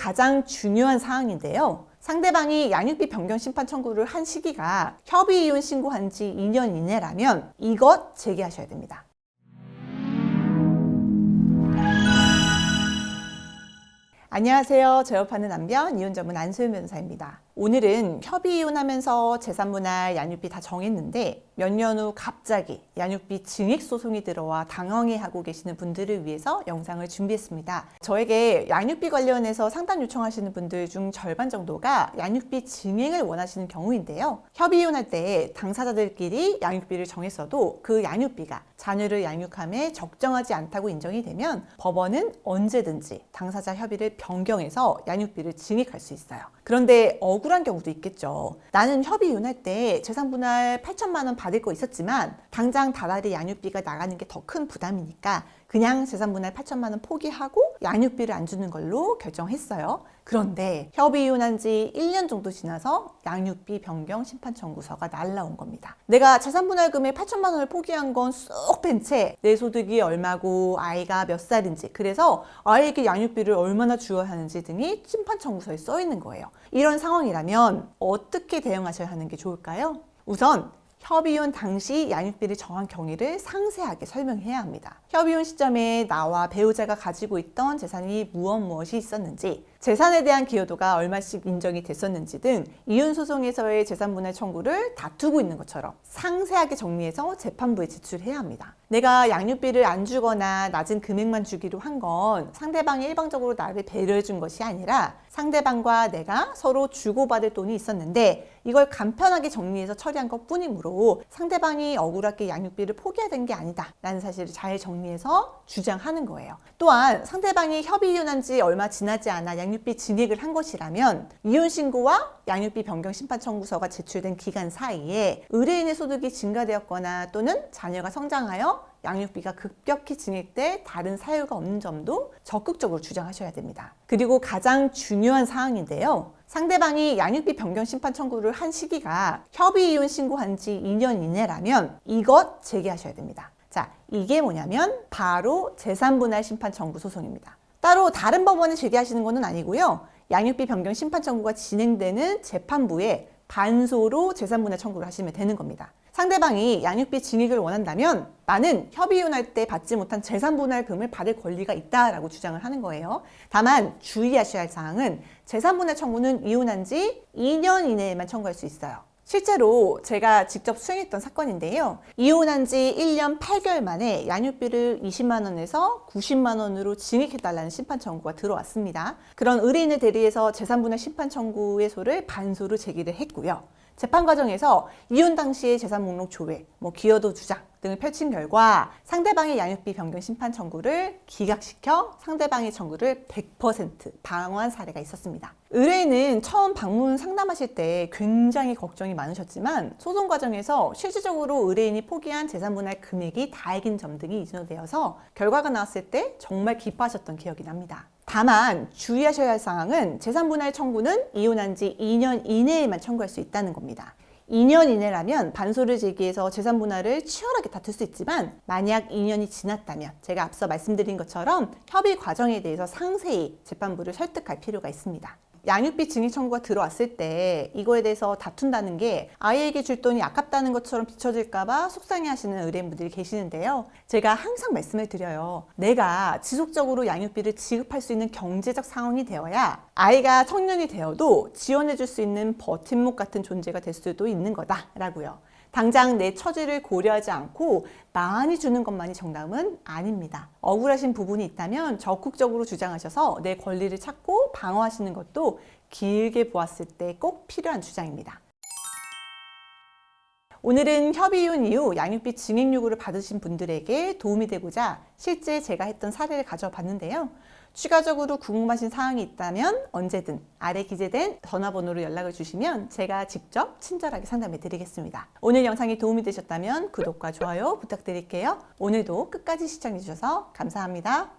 가장 중요한 사항인데요. 상대방이 양육비 변경 심판 청구를 한 시기가 협의 이혼 신고한 지 2년 이내라면 이것 제기하셔야 됩니다. 안녕하세요. 재업하는 남편 이혼 전문 안소연 변호사입니다. 오늘은 협의 이혼하면서 재산분할 양육비 다 정했는데 몇 년 후 갑자기 양육비 증액 소송이 들어와 당황해하고 계시는 분들을 위해서 영상을 준비했습니다. 저에게 양육비 관련해서 상담 요청하시는 분들 중 절반 정도가 양육비 증액을 원하시는 경우인데요. 협의 이혼할 때 당사자들끼리 양육비를 정했어도 그 양육비가 자녀를 양육함에 적정하지 않다고 인정이 되면 법원은 언제든지 당사자 협의를 변경해서 양육비를 증액할 수 있어요. 그런데 억울한 경우도 있겠죠. 나는 협의 이혼할 때 재산분할 8천만 원 받을 거 있었지만 당장 다달이 양육비가 나가는 게 더 큰 부담이니까 그냥 재산분할 8천만 원 포기하고 양육비를 안 주는 걸로 결정했어요. 그런데 협의 이혼한 지 1년 정도 지나서 양육비 변경 심판 청구서가 날라온 겁니다. 내가 재산분할금의 8천만 원을 포기한 건 쏙 뺀 채 내 소득이 얼마고 아이가 몇 살인지, 그래서 아이에게 양육비를 얼마나 주어야 하는지 등이 심판 청구서에 써 있는 거예요. 이런 상황이라면 어떻게 대응하셔야 하는 게 좋을까요? 우선 협의이혼 당시 양육비를 정한 경위를 상세하게 설명해야 합니다. 협의이혼 시점에 나와 배우자가 가지고 있던 재산이 무엇이 있었는지, 재산에 대한 기여도가 얼마씩 인정이 됐었는지 등 이혼 소송에서의 재산분할 청구를 다투고 있는 것처럼 상세하게 정리해서 재판부에 제출해야 합니다. 내가 양육비를 안 주거나 낮은 금액만 주기로 한 건 상대방이 일방적으로 나를 배려해 준 것이 아니라 상대방과 내가 서로 주고받을 돈이 있었는데 이걸 간편하게 정리해서 처리한 것 뿐이므로 상대방이 억울하게 양육비를 포기해야 된 게 아니다 라는 사실을 잘 정리해서 주장하는 거예요. 또한 상대방이 협의 이혼한 지 얼마 지나지 않아 양육비 증액을 한 것이라면 이혼 신고와 양육비 변경 심판 청구서가 제출된 기간 사이에 의뢰인의 소득이 증가되었거나 또는 자녀가 성장하여 양육비가 급격히 증액될 다른 사유가 없는 점도 적극적으로 주장하셔야 됩니다. 그리고 가장 중요한 사항인데요. 상대방이 양육비 변경 심판 청구를 한 시기가 협의 이혼 신고한 지 2년 이내라면 이것 제기하셔야 됩니다. 자, 이게 뭐냐면 바로 재산분할 심판 청구 소송입니다. 따로 다른 법원에 제기하시는 것은 아니고요. 양육비 변경 심판 청구가 진행되는 재판부에 반소로 재산분할 청구를 하시면 되는 겁니다. 상대방이 양육비 증액을 원한다면 나는 협의 이혼할 때 받지 못한 재산분할금을 받을 권리가 있다라고 주장을 하는 거예요. 다만 주의하셔야 할 사항은 재산분할 청구는 이혼한 지 2년 이내에만 청구할 수 있어요. 실제로 제가 직접 수행했던 사건인데요. 이혼한 지 1년 8개월 만에 양육비를 20만 원에서 90만 원으로 증액해달라는 심판 청구가 들어왔습니다. 그런 의뢰인을 대리해서 재산분할 심판 청구의 반소를 제기를 했고요. 재판 과정에서 이혼 당시의 재산 목록 조회, 기여도 주장 등을 펼친 결과 상대방의 양육비 변경 심판 청구를 기각시켜 상대방의 청구를 100% 방어한 사례가 있었습니다. 의뢰인은 처음 방문 상담하실 때 굉장히 걱정이 많으셨지만 소송 과정에서 실질적으로 의뢰인이 포기한 재산분할 금액이 다액인 점 등이 인정되어서 결과가 나왔을 때 정말 기뻐하셨던 기억이 납니다. 다만 주의하셔야 할 사항은 재산분할 청구는 이혼한 지 2년 이내에만 청구할 수 있다는 겁니다. 2년 이내라면 반소를 제기해서 재산분할을 치열하게 다툴 수 있지만 만약 2년이 지났다면 제가 앞서 말씀드린 것처럼 협의 과정에 대해서 상세히 재판부를 설득할 필요가 있습니다. 양육비 증액 청구가 들어왔을 때 이거에 대해서 다툰다는 게 아이에게 줄 돈이 아깝다는 것처럼 비춰질까봐 속상해하시는 의뢰인분들이 계시는데요. 제가 항상 말씀을 드려요. 내가 지속적으로 양육비를 지급할 수 있는 경제적 상황이 되어야 아이가 청년이 되어도 지원해줄 수 있는 버팀목 같은 존재가 될 수도 있는 거다라고요. 당장 내 처지를 고려하지 않고 많이 주는 것만이 정답은 아닙니다. 억울하신 부분이 있다면 적극적으로 주장하셔서 내 권리를 찾고 방어하시는 것도 길게 보았을 때 꼭 필요한 주장입니다. 오늘은 협의 이혼 이후 양육비 증액 요구를 받으신 분들에게 도움이 되고자 실제 제가 했던 사례를 가져봤는데요. 추가적으로 궁금하신 사항이 있다면 언제든 아래 기재된 전화번호로 연락을 주시면 제가 직접 친절하게 상담해 드리겠습니다. 오늘 영상이 도움이 되셨다면 구독과 좋아요 부탁드릴게요. 오늘도 끝까지 시청해 주셔서 감사합니다.